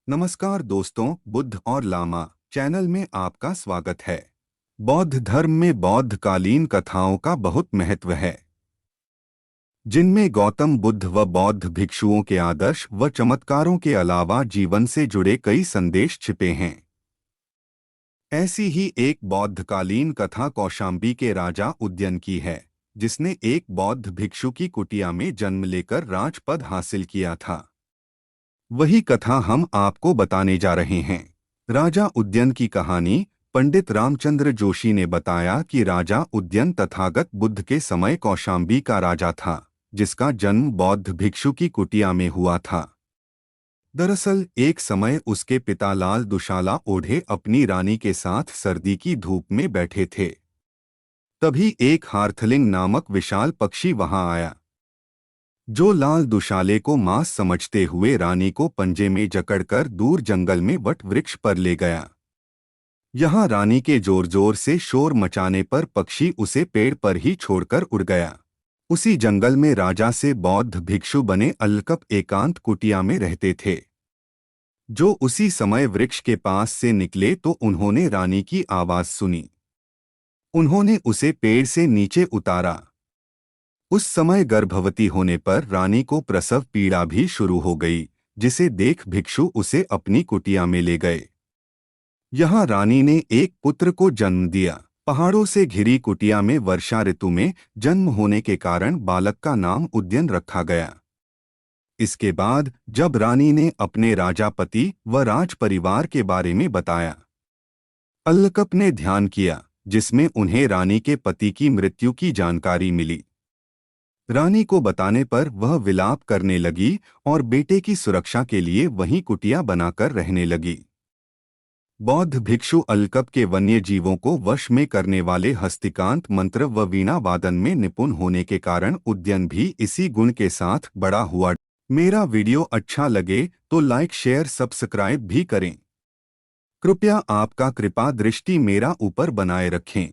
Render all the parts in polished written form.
नमस्कार दोस्तों, बुद्ध और लामा चैनल में आपका स्वागत है। बौद्ध धर्म में बौद्धकालीन कथाओं का बहुत महत्व है, जिनमें गौतम बुद्ध व बौद्ध भिक्षुओं के आदर्श व चमत्कारों के अलावा जीवन से जुड़े कई संदेश छिपे हैं। ऐसी ही एक बौद्धकालीन कथा कौशाम्बी के राजा उदयन की है, जिसने एक बौद्ध भिक्षु की कुटिया में जन्म लेकर राजपद हासिल किया था। वही कथा हम आपको बताने जा रहे हैं। राजा उदयन की कहानी। पंडित रामचंद्र जोशी ने बताया कि राजा उदयन तथागत बुद्ध के समय कौशाम्बी का राजा था, जिसका जन्म बौद्ध भिक्षु की कुटिया में हुआ था। दरअसल एक समय उसके पिता लाल दुशाला ओढ़े अपनी रानी के साथ सर्दी की धूप में बैठे थे। तभी एक हार्थलिंग नामक विशाल पक्षी वहां आया, जो लाल दुशाले को मांस समझते हुए रानी को पंजे में जकड़कर दूर जंगल में वट वृक्ष पर ले गया। यहाँ रानी के जोर जोर से शोर मचाने पर पक्षी उसे पेड़ पर ही छोड़कर उड़ गया। उसी जंगल में राजा से बौद्ध भिक्षु बने अल्कप एकांत कुटिया में रहते थे, जो उसी समय वृक्ष के पास से निकले तो उन्होंने रानी की आवाज सुनी। उन्होंने उसे पेड़ से नीचे उतारा। उस समय गर्भवती होने पर रानी को प्रसव पीड़ा भी शुरू हो गई, जिसे देख भिक्षु उसे अपनी कुटिया में ले गए। यहाँ रानी ने एक पुत्र को जन्म दिया। पहाड़ों से घिरी कुटिया में वर्षा ऋतु में जन्म होने के कारण बालक का नाम उदयन रखा गया। इसके बाद जब रानी ने अपने राजापति व राज परिवार के बारे में बताया, अल्कप ने ध्यान किया, जिसमें उन्हें रानी के पति की मृत्यु की जानकारी मिली। रानी को बताने पर वह विलाप करने लगी और बेटे की सुरक्षा के लिए वहीं कुटिया बनाकर रहने लगी। बौद्ध भिक्षु अल्कप के वन्य जीवों को वश में करने वाले हस्तिकांत मंत्र व वीणा वादन में निपुण होने के कारण उदयन भी इसी गुण के साथ बड़ा हुआ। मेरा वीडियो अच्छा लगे तो लाइक शेयर सब्सक्राइब भी करें। कृपया आपका कृपा दृष्टि मेरा ऊपर बनाए रखें।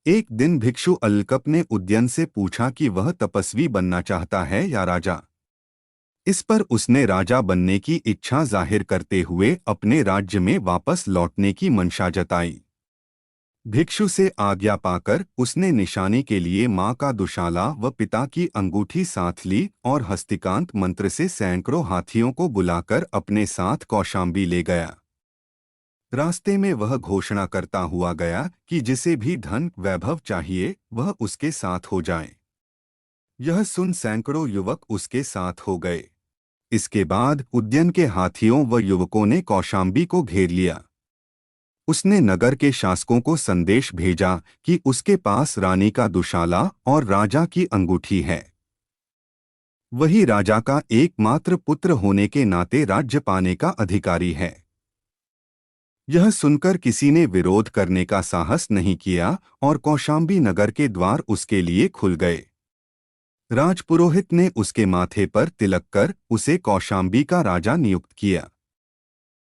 एक दिन भिक्षु अल्कप ने उदयन से पूछा कि वह तपस्वी बनना चाहता है या राजा। इस पर उसने राजा बनने की इच्छा जाहिर करते हुए अपने राज्य में वापस लौटने की मंशा जताई। भिक्षु से आज्ञा पाकर उसने निशाने के लिए मां का दुशाला व पिता की अंगूठी साथ ली और हस्तिकांत मंत्र से सैकड़ों हाथियों को बुलाकर अपने साथ कौशाम्बी ले गया। रास्ते में वह घोषणा करता हुआ गया कि जिसे भी धन वैभव चाहिए वह उसके साथ हो जाए। यह सुन सैकड़ों युवक उसके साथ हो गए। इसके बाद उदयन के हाथियों व युवकों ने कौशाम्बी को घेर लिया। उसने नगर के शासकों को संदेश भेजा कि उसके पास रानी का दुशाला और राजा की अंगूठी है। वही राजा का एकमात्र पुत्र होने के नाते राज्य पाने का अधिकारी है। यह सुनकर किसी ने विरोध करने का साहस नहीं किया और कौशाम्बी नगर के द्वार उसके लिए खुल गए। राजपुरोहित ने उसके माथे पर तिलक कर उसे कौशाम्बी का राजा नियुक्त किया।